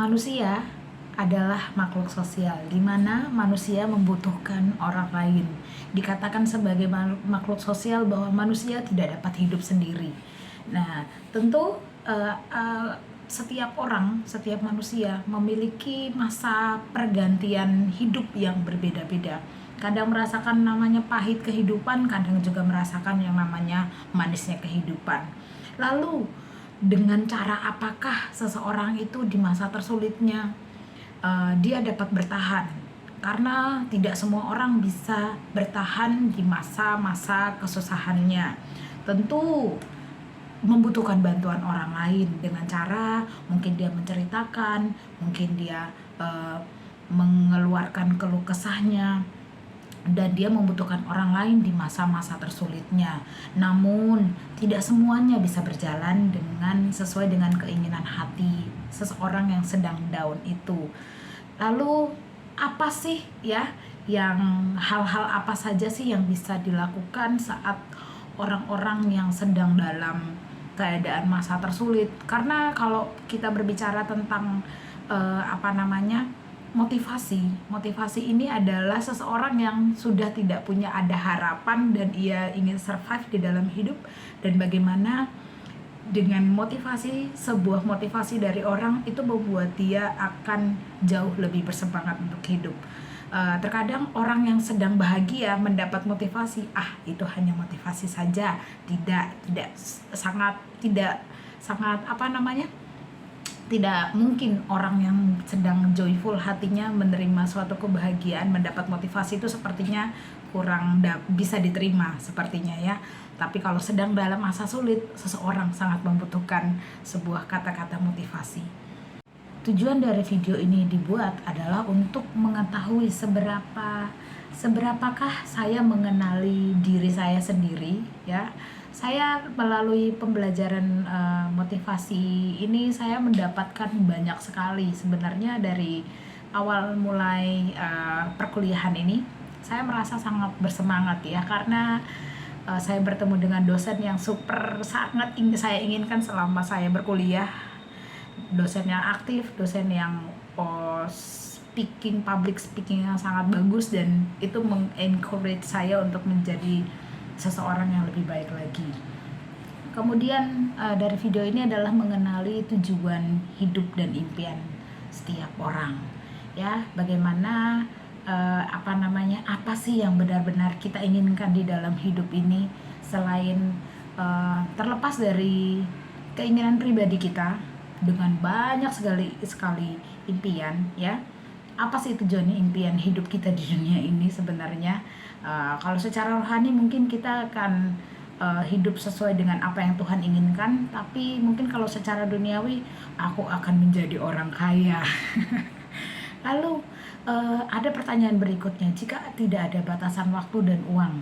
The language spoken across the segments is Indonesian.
Manusia adalah makhluk sosial, di mana manusia membutuhkan orang lain. Dikatakan sebagai makhluk sosial bahwa manusia tidak dapat hidup sendiri. Nah, tentu setiap orang, setiap manusia memiliki masa pergantian hidup yang berbeda-beda. Kadang merasakan namanya pahit kehidupan, kadang juga merasakan yang namanya manisnya kehidupan. Lalu, dengan cara apakah seseorang itu di masa tersulitnya dia dapat bertahan? Karena tidak semua orang bisa bertahan di masa-masa kesusahannya. Tentu membutuhkan bantuan orang lain dengan cara mungkin dia menceritakan, mungkin dia mengeluarkan keluh kesahnya, dan dia membutuhkan orang lain di masa-masa tersulitnya. Namun tidak semuanya bisa berjalan sesuai dengan keinginan hati seseorang yang sedang down itu. Lalu apa sih ya hal-hal apa saja sih yang bisa dilakukan saat orang-orang yang sedang dalam keadaan masa tersulit? Karena kalau kita berbicara tentang motivasi ini adalah seseorang yang sudah tidak punya ada harapan dan ia ingin survive di dalam hidup, dan bagaimana dengan sebuah motivasi dari orang itu membuat dia akan jauh lebih bersemangat untuk hidup. Terkadang orang yang sedang bahagia mendapat motivasi, itu hanya motivasi saja, tidak mungkin orang yang sedang joyful hatinya menerima suatu kebahagiaan, mendapat motivasi itu sepertinya kurang bisa diterima sepertinya ya. Tapi kalau sedang dalam masa sulit, seseorang sangat membutuhkan sebuah kata-kata motivasi. Tujuan dari video ini dibuat adalah untuk mengetahui seberapakah saya mengenali diri saya sendiri ya. Saya melalui pembelajaran motivasi ini saya mendapatkan banyak sekali sebenarnya. Dari awal mulai perkuliahan ini saya merasa sangat bersemangat ya, karena saya bertemu dengan dosen yang sangat saya inginkan selama saya berkuliah. Dosen yang aktif, dosen yang public speaking yang sangat bagus, dan itu mengencourage saya untuk menjadi seseorang yang lebih baik lagi. Kemudian dari video ini adalah mengenali tujuan hidup dan impian setiap orang ya. Bagaimana apa sih yang benar-benar kita inginkan di dalam hidup ini, selain terlepas dari keinginan pribadi kita dengan banyak sekali impian ya. Apa sih tujuan impian hidup kita di dunia ini sebenarnya? Kalau secara rohani mungkin kita akan hidup sesuai dengan apa yang Tuhan inginkan, tapi mungkin kalau secara duniawi, aku akan menjadi orang kaya. Lalu ada pertanyaan berikutnya, jika tidak ada batasan waktu dan uang,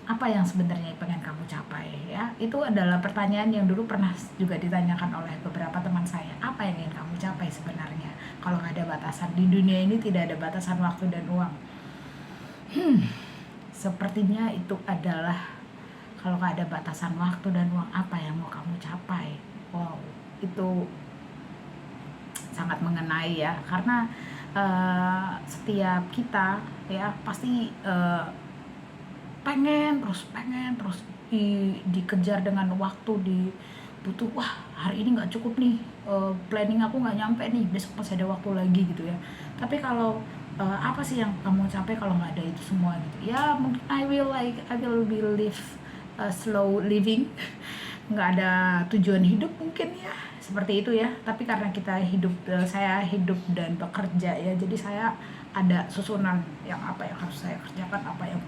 apa yang sebenarnya pengen kamu capai ya? Itu adalah pertanyaan yang dulu pernah juga ditanyakan oleh beberapa teman saya. Apa yang ingin kamu capai sebenarnya kalau nggak ada batasan? Di dunia ini tidak ada batasan waktu dan uang. Sepertinya itu adalah, kalau nggak ada batasan waktu dan uang, apa yang mau kamu capai? Wow, itu sangat mengenai ya, karena setiap kita ya pasti pengen terus dikejar dengan waktu, butuh, hari ini nggak cukup nih, planning aku nggak nyampe nih, besok masih ada waktu lagi gitu ya. Tapi kalau apa sih yang kamu capai kalau nggak ada itu semua gitu ya? Mungkin I will be live slow living, nggak ada tujuan hidup mungkin ya, seperti itu ya. Tapi karena saya hidup dan bekerja ya, jadi saya ada susunan yang apa yang harus saya kerjakan, apa yang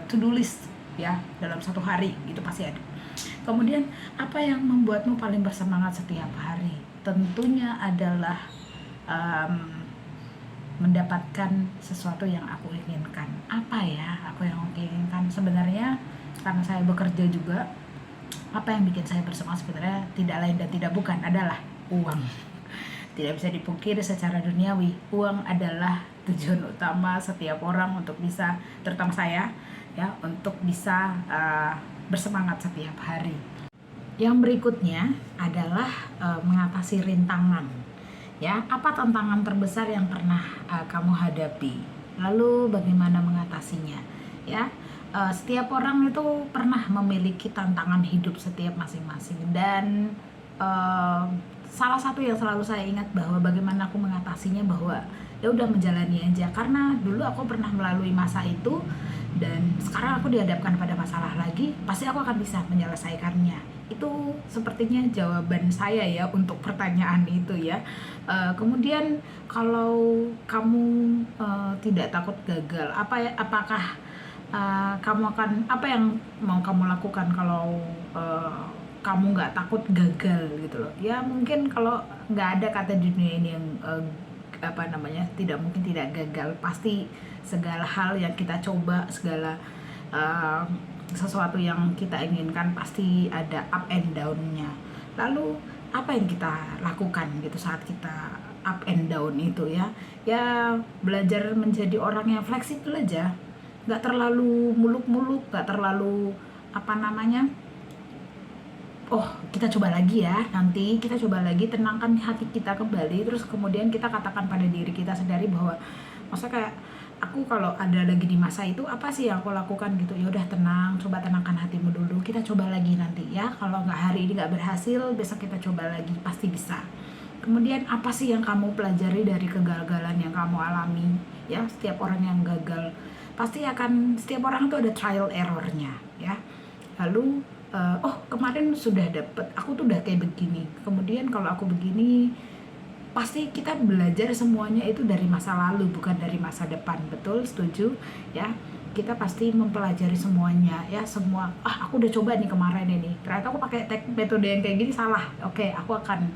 to do list ya dalam satu hari gitu pasti ada. Kemudian apa yang membuatmu paling bersemangat setiap hari? Tentunya adalah mendapatkan sesuatu yang aku inginkan. Apa ya aku yang inginkan? Sebenarnya karena saya bekerja juga, apa yang bikin saya bersemangat sebenarnya tidak lain dan tidak bukan adalah uang. Tidak bisa dipungkiri secara duniawi, uang adalah tujuan utama setiap orang untuk bisa, terutama saya ya, untuk bisa bersemangat setiap hari. Yang berikutnya adalah mengatasi rintangan Ya, apa tantangan terbesar yang pernah kamu hadapi? Lalu bagaimana mengatasinya? Ya, setiap orang itu pernah memiliki tantangan hidup setiap masing-masing, dan uh, salah satu yang selalu saya ingat bahwa bagaimana aku mengatasinya, bahwa ya udah menjalani aja, karena dulu aku pernah melalui masa itu, dan sekarang aku dihadapkan pada masalah lagi, pasti aku akan bisa menyelesaikannya. Itu sepertinya jawaban saya ya untuk pertanyaan itu ya. Kemudian kalau kamu tidak takut gagal, apakah kamu akan, apa yang mau kamu lakukan kalau kamu nggak takut gagal gitu loh? Ya mungkin kalau nggak ada kata di dunia ini yang apa namanya, tidak mungkin tidak gagal. Pasti segala hal yang kita coba, segala uh, sesuatu yang kita inginkan pasti ada up and down-nya. Lalu apa yang kita lakukan gitu saat kita up and down itu ya? Ya belajar menjadi orang yang fleksibel aja, nggak terlalu muluk-muluk, nggak terlalu apa namanya, oh kita coba lagi ya, nanti kita coba lagi, tenangkan hati kita kembali, terus kemudian kita katakan pada diri kita sendiri bahwa, maksudnya kayak aku kalau ada lagi di masa itu, apa sih yang aku lakukan gitu, ya udah tenang, coba tenangkan hatimu dulu, kita coba lagi nanti ya, kalau nggak hari ini nggak berhasil, besok kita coba lagi, pasti bisa. Kemudian apa sih yang kamu pelajari dari kegagalan yang kamu alami? Ya, setiap orang yang gagal pasti akan, setiap orang itu ada trial errornya ya. Lalu oh kemarin sudah dapet, aku tuh udah kayak begini, kemudian kalau aku begini, pasti kita belajar semuanya itu dari masa lalu, bukan dari masa depan. Betul, setuju ya. Kita pasti mempelajari semuanya ya, semua. Aku udah coba nih kemarin ini, ternyata aku pakai metode yang kayak gini salah. Oke, aku akan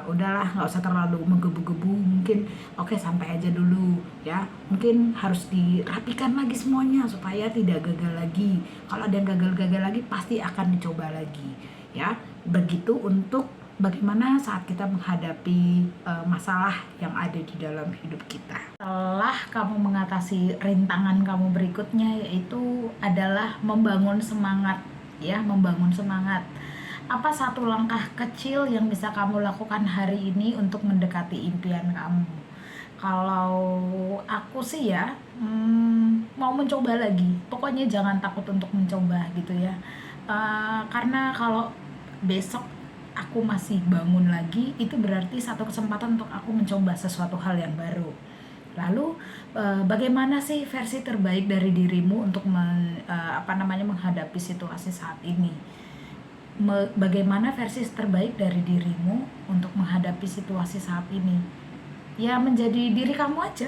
udahlah, nggak usah terlalu menggebu-gebu, mungkin oke sampai aja dulu ya, mungkin harus dirapikan lagi semuanya supaya tidak gagal lagi. Kalau ada yang gagal-gagal lagi pasti akan dicoba lagi ya. Begitu untuk bagaimana saat kita menghadapi masalah yang ada di dalam hidup kita. Setelah kamu mengatasi rintangan kamu berikutnya, yaitu adalah membangun semangat ya, membangun semangat. Apa satu langkah kecil yang bisa kamu lakukan hari ini untuk mendekati impian kamu? Kalau aku sih ya, mau mencoba lagi. Pokoknya jangan takut untuk mencoba gitu ya. Karena kalau besok aku masih bangun lagi, itu berarti satu kesempatan untuk aku mencoba sesuatu hal yang baru. Lalu bagaimana sih versi terbaik dari dirimu untuk menghadapi situasi saat ini? Bagaimana versi terbaik dari dirimu untuk menghadapi situasi saat ini? Ya menjadi diri kamu aja.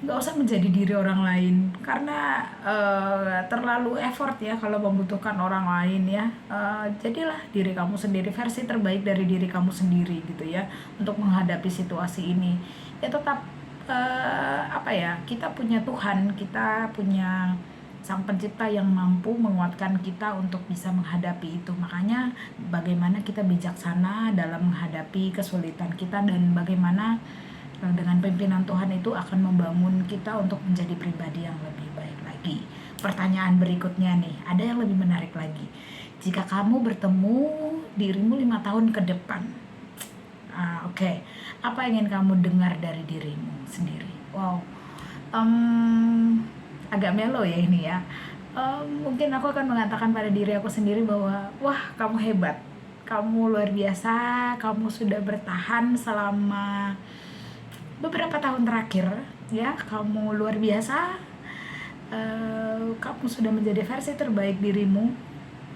Nggak usah menjadi diri orang lain, karena terlalu effort ya kalau membutuhkan orang lain ya. Jadilah diri kamu sendiri, versi terbaik dari diri kamu sendiri gitu ya, untuk menghadapi situasi ini. Ya tetap kita punya Tuhan, kita punya Sang Pencipta yang mampu menguatkan kita untuk bisa menghadapi itu. Makanya bagaimana kita bijaksana dalam menghadapi kesulitan kita, dan bagaimana dengan pimpinan Tuhan itu akan membangun kita untuk menjadi pribadi yang lebih baik lagi. Pertanyaan berikutnya nih, ada yang lebih menarik lagi. Jika kamu bertemu dirimu 5 tahun ke depan, oke. Apa yang ingin kamu dengar dari dirimu sendiri? Wow, agak melo ya ini ya. Mungkin aku akan mengatakan pada diri aku sendiri bahwa, wah kamu hebat, kamu luar biasa, kamu sudah bertahan selama beberapa tahun terakhir ya, kamu luar biasa, kamu sudah menjadi versi terbaik dirimu,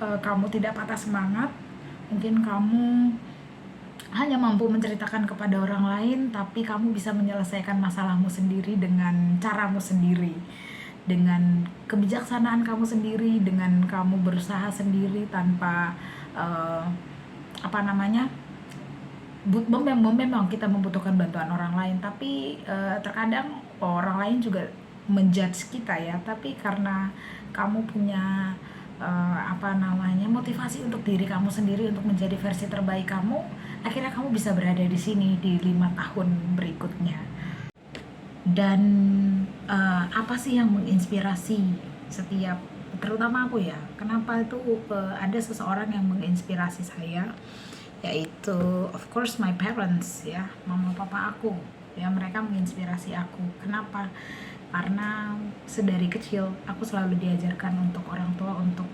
kamu tidak patah semangat. Mungkin kamu hanya mampu menceritakan kepada orang lain, tapi kamu bisa menyelesaikan masalahmu sendiri dengan caramu sendiri, dengan kebijaksanaan kamu sendiri, dengan kamu berusaha sendiri tanpa memang kita membutuhkan bantuan orang lain, tapi terkadang orang lain juga menjudge kita ya. Tapi karena kamu punya motivasi untuk diri kamu sendiri untuk menjadi versi terbaik kamu, akhirnya kamu bisa berada di sini di 5 tahun berikutnya. Dan apa sih yang menginspirasi setiap, terutama aku ya, kenapa itu ada seseorang yang menginspirasi saya, yaitu of course my parents ya, mama papa aku ya. Mereka menginspirasi aku. Kenapa? Karena sedari kecil aku selalu diajarkan untuk orang tua untuk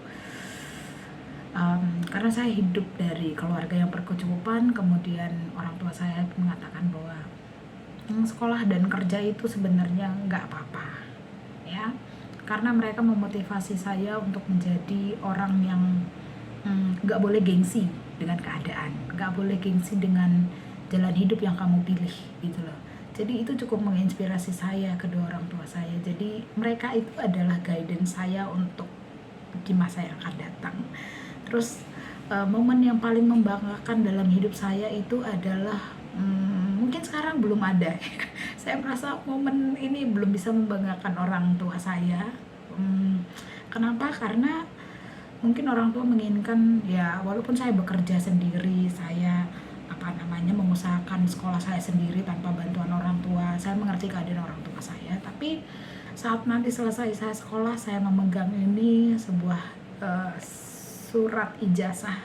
karena saya hidup dari keluarga yang berkecukupan, kemudian orang tua saya mengatakan bahwa sekolah dan kerja itu sebenarnya nggak apa-apa ya, karena mereka memotivasi saya untuk menjadi orang yang nggak boleh gengsi dengan keadaan, nggak boleh gengsi dengan jalan hidup yang kamu pilih gitu loh. Jadi itu cukup menginspirasi saya, kedua orang tua saya. Jadi mereka itu adalah guidance saya untuk di masa yang akan datang. Terus momen yang paling membanggakan dalam hidup saya itu adalah mungkin sekarang belum ada. Saya merasa momen ini belum bisa membanggakan orang tua saya. Kenapa? Karena mungkin orang tua menginginkan ya, walaupun saya bekerja sendiri, saya mengusahakan sekolah saya sendiri tanpa bantuan orang tua. Saya mengerti keadaan orang tua saya, tapi saat nanti selesai saya sekolah, saya memegang ini sebuah surat ijazah.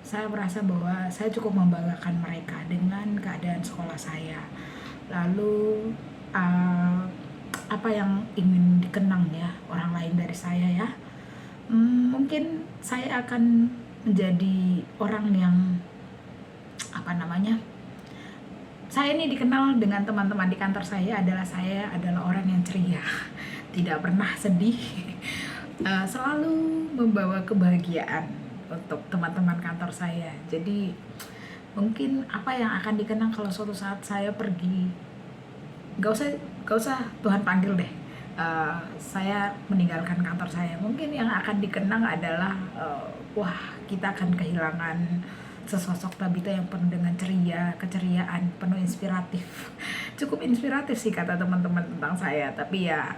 Saya merasa bahwa saya cukup membanggakan mereka dengan keadaan sekolah saya. Lalu apa yang ingin dikenang ya orang lain dari saya ya? Mungkin saya akan menjadi orang yang saya ini dikenal dengan teman-teman di kantor saya adalah orang yang ceria, tidak pernah sedih, selalu membawa kebahagiaan untuk teman-teman kantor saya. Jadi mungkin apa yang akan dikenang kalau suatu saat saya pergi, gak usah Tuhan panggil deh, saya meninggalkan kantor saya, mungkin yang akan dikenang adalah wah, kita akan kehilangan sesosok Tabita yang penuh dengan keceriaan, penuh inspiratif. Cukup inspiratif sih kata teman-teman tentang saya, tapi ya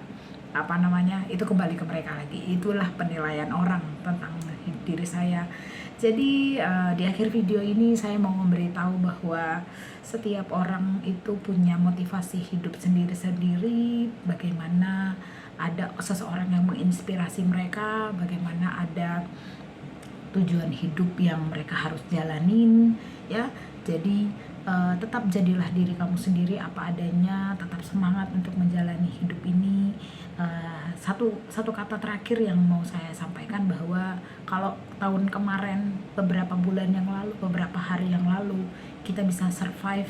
itu kembali ke mereka lagi. Itulah penilaian orang tentang diri saya. Jadi di akhir video ini saya mau memberitahu bahwa setiap orang itu punya motivasi hidup sendiri-sendiri. Bagaimana ada seseorang yang menginspirasi mereka, bagaimana ada tujuan hidup yang mereka harus jalanin ya. Jadi tetap jadilah diri kamu sendiri apa adanya, tetap semangat untuk menjalani hidup ini. Satu kata terakhir yang mau saya sampaikan, bahwa kalau tahun kemarin, beberapa bulan yang lalu, beberapa hari yang lalu, kita bisa survive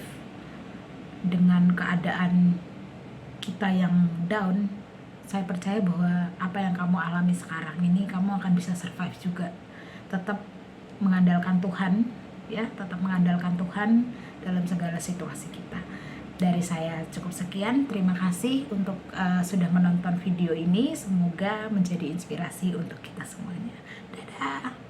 dengan keadaan kita yang down, saya percaya bahwa apa yang kamu alami sekarang ini kamu akan bisa survive juga. Tetap mengandalkan Tuhan ya, tetap mengandalkan Tuhan dalam segala situasi kita. Dari saya cukup sekian. Terima kasih untuk sudah menonton video ini. Semoga menjadi inspirasi untuk kita semuanya. Dadah.